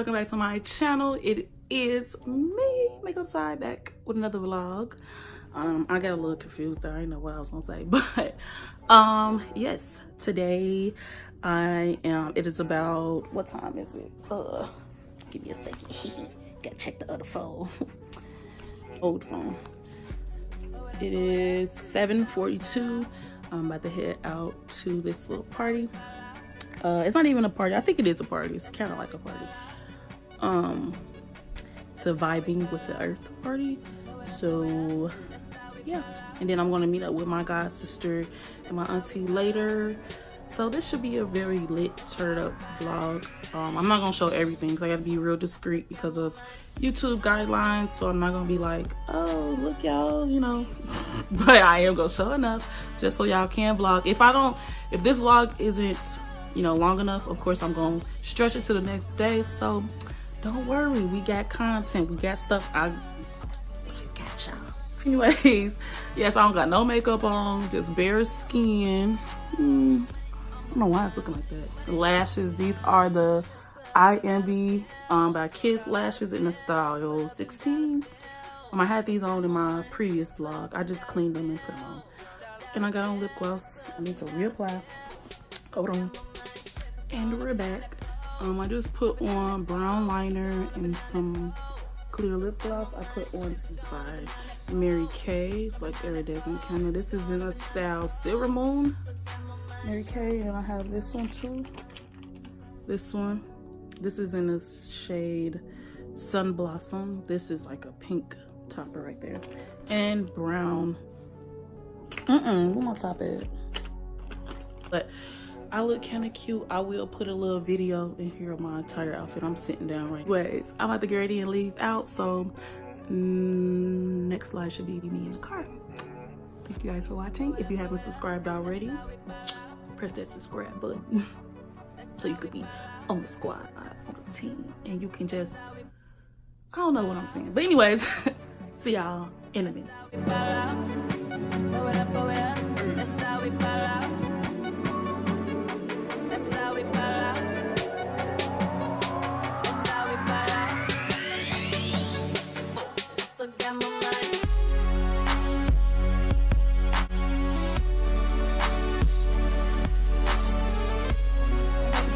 welcome back to my channel. It is me, MakeupSy, back with another vlog. I got a little confused there. I didn't know what I was gonna say, but yes, today it is about, what time is it? Give me a second. Gotta check the other phone. Old phone. It is 7:42. I'm about to head out to this little party. It's not even a party. I think it is a party. It's kind of like a party. It's a vibing with the earth party. So yeah, and then I'm gonna meet up with my god sister and my auntie later. So this should be a very lit, turned up vlog. I'm not gonna show everything because I gotta be real discreet because of YouTube guidelines. So I'm not gonna be like, oh look y'all, you know. But I am gonna show enough just so y'all can vlog. If this vlog isn't, you know, long enough, of course I'm gonna stretch it to the next day. So don't worry, we got content, we got stuff. I got y'all. Anyways, yes, I don't got no makeup on, just bare skin. I don't know why it's looking like that. The lashes, these are the IMB by Kiss lashes in the style 16. I had these on in my previous vlog. I just cleaned them and put them on. And I got on lip gloss. I need to reapply. Hold on. And we're back. I just put on brown liner and some clear lip gloss. I put on, this is by Mary Kay. It's like iridescent kind of. This is in a style Silver Moon. Mary Kay, and I have this one too. This one. This is in the shade Sun Blossom. This is like a pink topper right there. And brown. Where my top at? But I look kind of cute. I will put a little video in here of my entire outfit. I'm sitting down right now. Anyways, I'm about to get ready and leave out. So next slide should be me in the car. Thank you guys for watching. If you haven't subscribed already, press that subscribe button so you could be on the squad, on the team, and you can just, I don't know what I'm saying, but anyways, see y'all in a minute.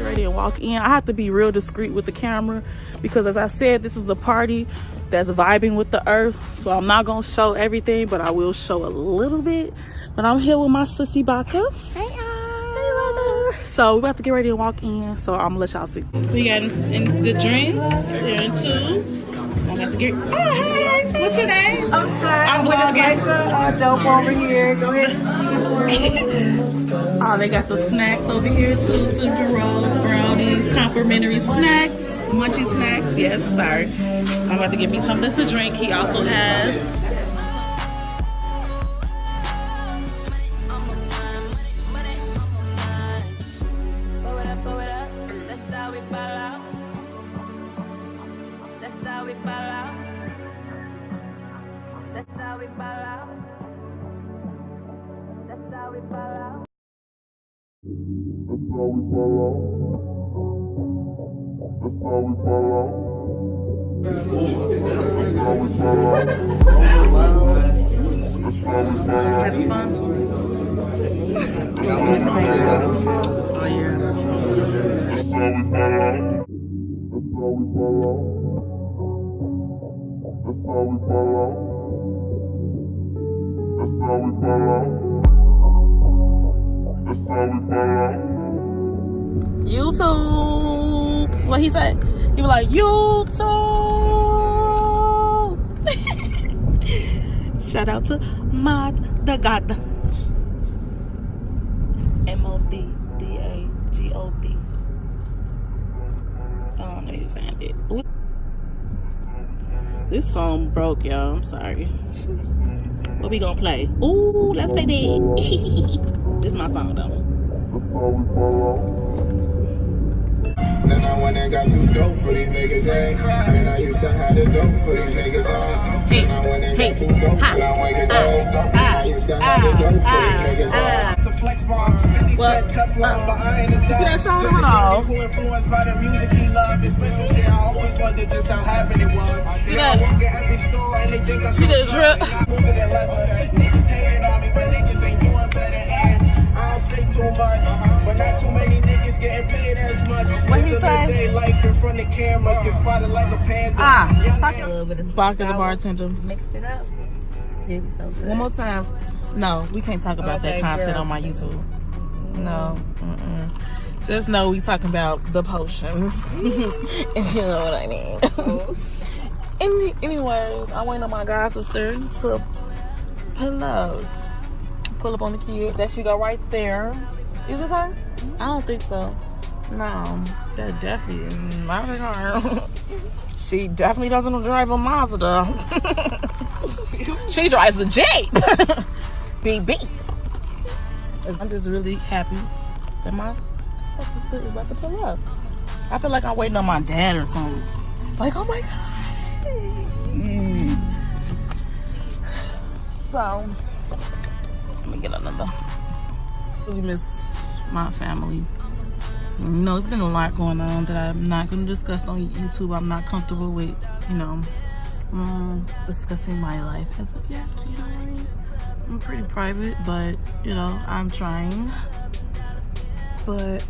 Ready and walk in. I have to be real discreet with the camera because, as I said, this is a party that's vibing with the earth, so I'm not gonna show everything, but I will show a little bit. But I'm here with my sissy Baka. Hey y'all. So we're about to get ready and walk in, so I'm gonna let y'all see. We got in the drinks. They're in two. I'm about to get. Oh, hey, what's your name? I'm Ty. I'm vlogging. Dope over here. Go ahead. Oh, they got the snacks over here too. Sugar rolls, brownies, complimentary snacks, munchy snacks. Yes, sorry. I'm about to get me something to drink. He also has. Having fun? Oh yeah. YouTube. What he said? He was like, YouTube. Shout out to Mod the God. MODDAGOD. Oh, let me find it. Ooh. This phone broke, y'all. I'm sorry. What we gonna play? Ooh, let's play that. This is my song though. Then I went and got too dope for these niggas, eh? Then I used to have the dope for these niggas, Then I went and got too dope for these niggas, Then I used to have the dope for these niggas, It's a flex bar, 50 But see that shoulder? Hold on. Who influenced by the music he loved. Expensive shit, I always wondered just how having it was. See that? I work at every store and they think I'm See the drip? Niggas hating on me, but niggas ain't doing better. And I don't say too much, but not too many niggas getting paid as much. What he say? Day life in front of cameras, get spotted like a panda. Back of the bartender. Mix it up. Should be so good. One more time. No, we can't talk about that content on my YouTube. No. Just know we talking about the potion. If you know what I mean. Anyways, I waiting on my god sister to pull up on the kid. That she go right there. Is this her? I don't think so. No, that definitely is not her. She definitely doesn't drive a Mazda. She drives a Jeep. BB. I'm just really happy that my sister is about to pull up. I feel like I'm waiting on my dad or something. Like, oh my god. So, let me get another. Really miss my family. You know, it's been a lot going on that I'm not going to discuss on YouTube. I'm not comfortable with, you know, discussing my life as of yet. You know what I mean? I'm pretty private, but, you know, I'm trying. But,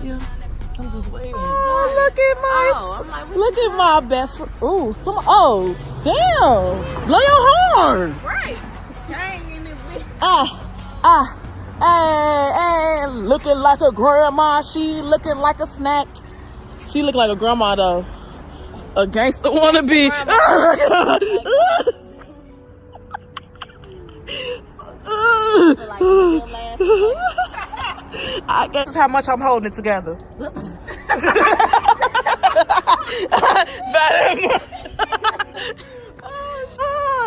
yeah. I'm just waiting. Oh, look at my best friend. Ooh, damn. Blow your horn. Right. Hang in it with. Hey, looking like a grandma. She looking like a snack. She look like a grandma though. A gangster wannabe. I guess how much I'm holding it together.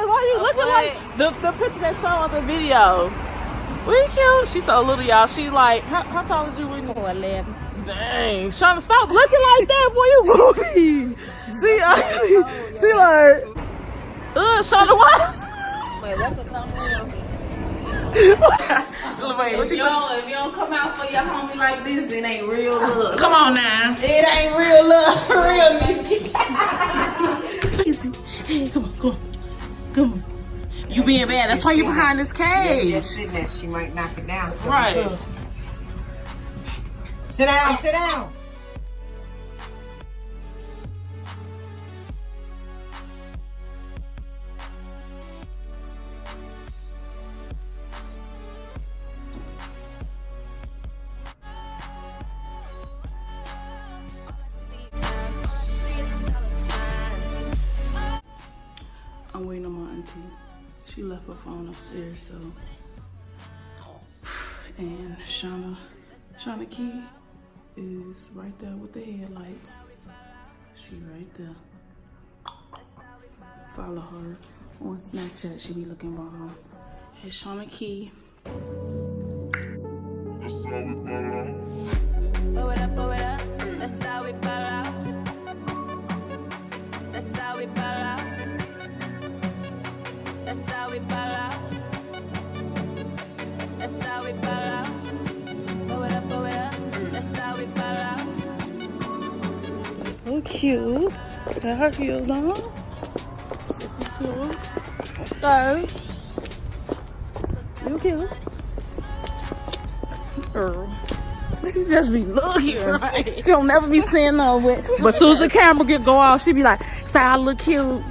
Why you looking like the picture that showed on the video? We cute. She's so little, y'all. She like, how tall is you? 4'11". Dang, Shauna, stop looking like that, boy. You goofy. She like, Shauna, what? Wait, what's the thumbnail? Wait, what you say? If you don't come out for your homie like this, it ain't real love. Come on now. It ain't real love. Real music. Easy. Hey, come on. You being bad. That's why you behind this cage. Yes, sitting there. She might knock it down. So Right. Sit down. Sit down. I'm waiting on my auntie. She left her phone upstairs, so. And Shauna Key is right there with the headlights. She right there. Follow her on Snapchat. She be looking wrong. Hey, Shauna Key. That's how we follow. Blow it up, that's how we fall out. That's how we fall out. That's how we fall out. That's how we fall out. Blow it up, that's how we fall out. So cute. Got her heels on. This is cute. Okay. You cute. Girl. She just be looking. Right. She don't never be saying no with. But as soon as the camera go off, she be like, say I look cute.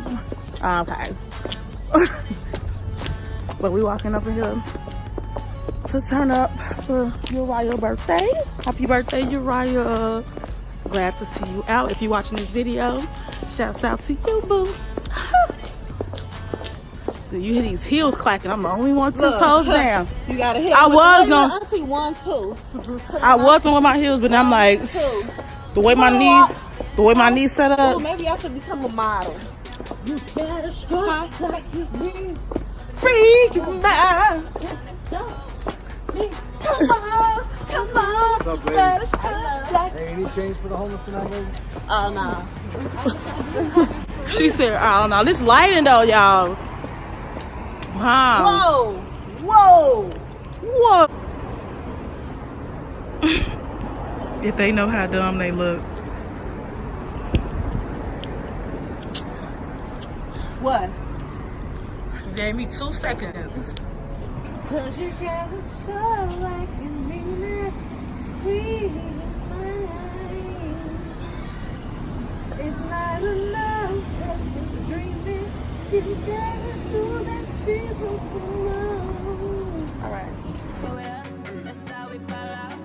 Okay. But we walking up in here to turn up for Uriah's birthday. Happy birthday, Uriah. Glad to see you out. If you're watching this video, shouts out to you, boo. You hear these heels clacking. I'm the only one 2 toes down. You got a hit. I was gonna. Auntie 1, 2. I was going with my heels, but I'm like, the way my knees set up. Oh, maybe I should become a model. You better strike like you mean. Freak man. Come on. What's up, baby? Better strike like. Hey, any change for the homeless tonight, baby? Oh, no. She said, I don't know. This lighting though, y'all. Wow. Whoa. Whoa. If they know how dumb they look. What? You gave me 2 seconds. Cause you got a soul like you mean it, sweet mind. It's not enough just to dream it. You gotta do that simple road. Alright. Blow it up, that's how we fall out.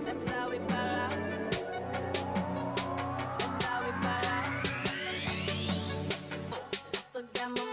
That's how we fall out. That's how we fall out. Still got my money.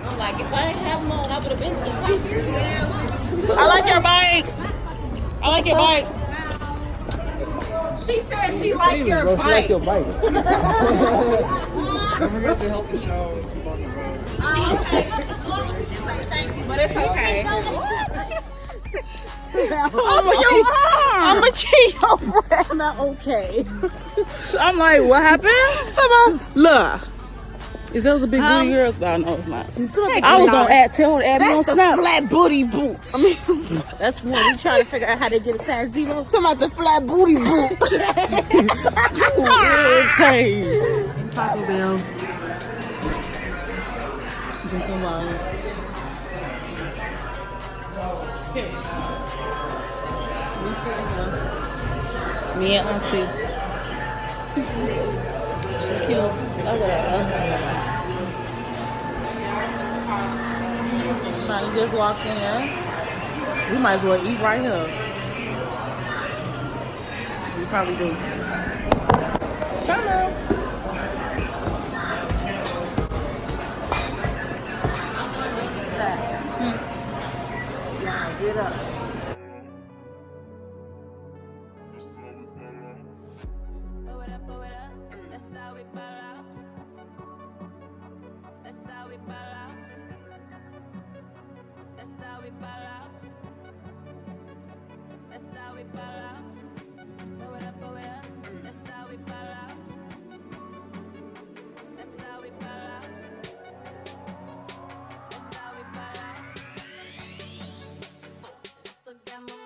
I'm like, if I didn't have them on, I would have been to the I like your bike. I like your bike. She said she liked your bike. Don't forget to help the show keep on the road. Thank you, but it's okay. I'm a key your breath. Not okay. I'm like, what happened? Look. Is those a big booty girls? No, no, it's not. I was gonna tell her to add me on Snap. Flat booty boots. I mean, that's when we trying to figure out how to get a size 0. Talking about the flat booty boot. Taco Bell. Drinking water. We sitting here. Me and Auntie. She cute. Look at her. Shani just walked in. We might as well eat right here. We probably do. Shana. Now get up. Blow it up, that's how we fall out. That's how we fall out. That's how we fall out. That's how we fall out. Blow it up, that's how we fall out. That's how we fall out. That's how we fall out. Still got my money.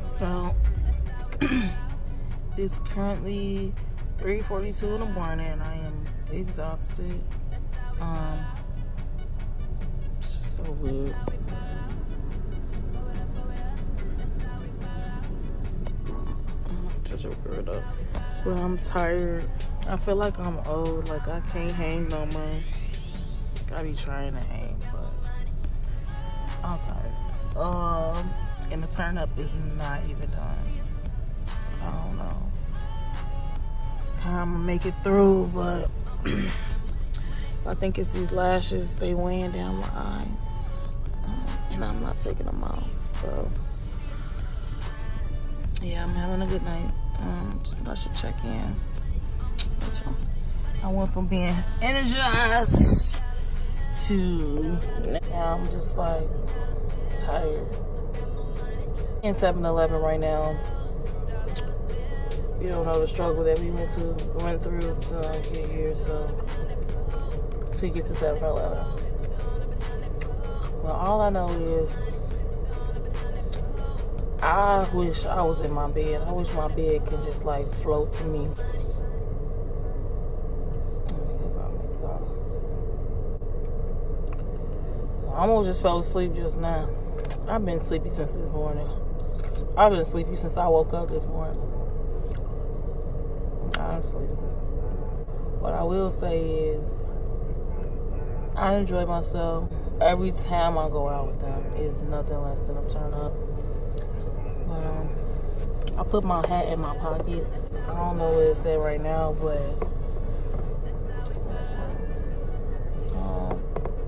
So it's currently 3:42 in the morning and I am exhausted. It's just so weird. Such a weirdo. But I'm tired. I feel like I'm old, like I can't hang no more. I be trying to hang, but I'm tired. And the turn up is not even done. I don't know how I'm gonna make it through, but I think it's these lashes, they weighing down my eyes, and I'm not taking them off. So yeah, I'm having a good night. Just thought I should check in. I went from being energized to now I'm just like tired. In 7-Eleven right now. You don't know the struggle that we went through to get here, so to get to 7-Eleven. Well, all I know is I wish I was in my bed. I wish my bed could just like float to me. Because I'm exhausted. I almost just fell asleep just now. I've been sleepy since this morning. I've been sleepy since I woke up this morning. Honestly. What I will say is I enjoy myself. Every time I go out with them, it's nothing less than a turn up. But I put my hat in my pocket. I don't know what it's at right now, but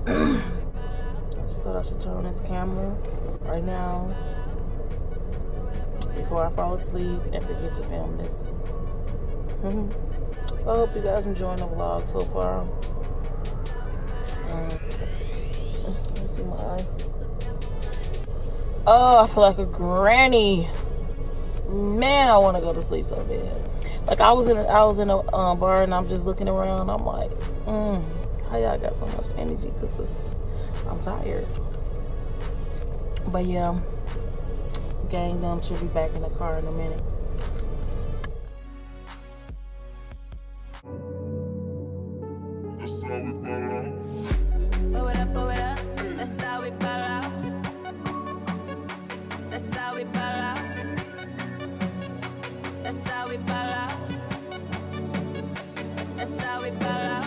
I just thought I should turn on this camera right now before I fall asleep and forget to film this. I hope you guys enjoying the vlog so far. Let's see my eyes. Oh, I feel like a granny. Man, I want to go to sleep so bad. Like I was in a bar and I'm just looking around. I'm like, how y'all got so much energy? Cause I'm tired. But yeah, gang them should be back in the car in a minute. Blow it up, blow it up. That's how we fall out. That's how we fall out. That's how we fall out. That's how we fall out.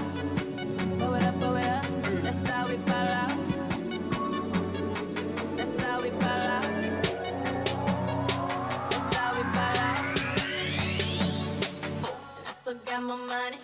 Blow it up, blow it up. That's how we fall out. That's how we fall out. That's how we fall out. I still got my money.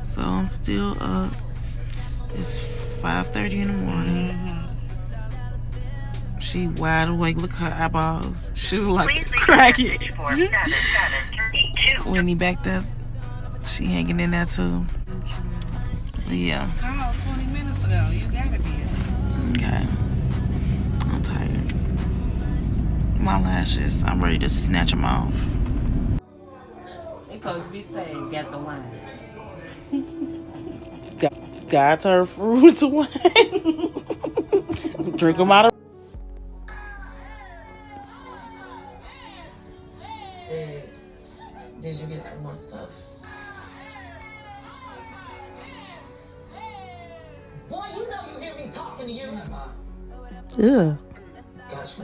So I'm still up. It's 5:30 in the morning. She wide awake. Look at her eyeballs. She look like cracking. Whitney back there. She hanging in there too. Yeah. Called 20 minutes ago. You gotta be. Okay. I'm tired. My lashes. I'm ready to snatch them off. They supposed to be saying, "Get the wine." God turned fruit to wine. Drink them out of. Did you get some more stuff? Boy, you know you hear me talking to you. Yeah. Got you.